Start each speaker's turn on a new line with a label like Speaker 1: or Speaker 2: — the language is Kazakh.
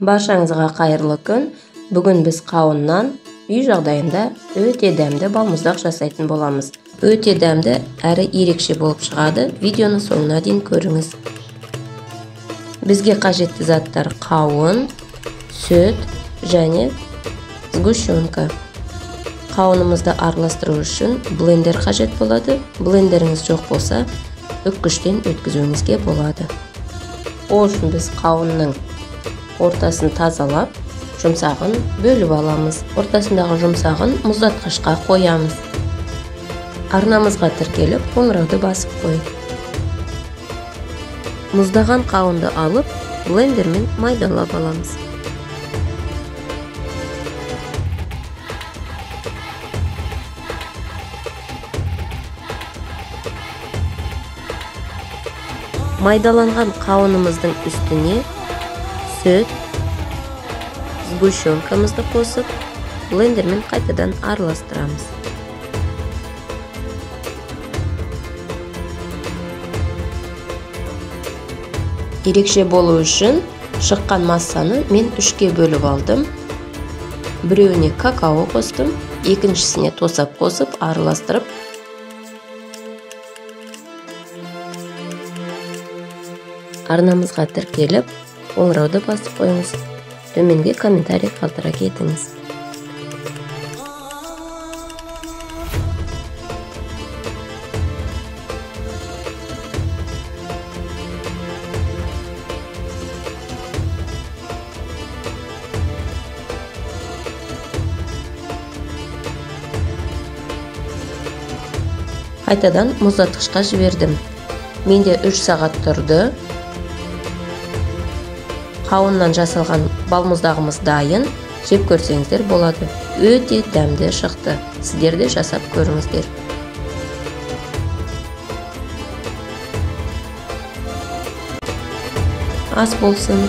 Speaker 1: Баршаңызға қайырлы күн. Бүгін біз қауыннан үй жағдайында өте дәмді балмұздақ жасайтын боламыз. Өте дәмді әрі ерекше болып шығады. Видеоны соңына дейін көріңіз. Бізге қажетті заттар қауын, сүт және сгущенка. Қауынымызды араластыру үшін блендер қажет болады. Блендеріңіз жоқ болса, үккіштен өткізуіңізге болады. Ол үшін біз қауынның ортасын тазалап, жұмсағын бөліп аламыз. Ортасындағы жұмсағын мұздатқышқа қоямыз. Арнамызға тіркеліп, қоңырауды басып қойып. Мұздаған қауынды алып, блендермен майдалап аламыз. Майдаланған қауынымыздың үстіне сүт, сгущенкамызды қосып, блендермен қайтадан араластырамыз. Ерекше болу үшін шыққан массаны мен үшке бөліп алдым. Біреуіне какао қостым, екіншісіне тосап қосып, араластырып, арнамызға тіркеліп, қоңырауды басып қойыңыз. Төменге комментарий қалдыра кетіңіз. Қайтадан мұздатқышқа жібердім. Менде 3 сағат тұрды. Қауыннан жасалған балмұздағымыз дайын. Жеп көрсеңіздер болады. Өте дәмді шықты. Сіздер де жасап көріңіздер. Ас болсын.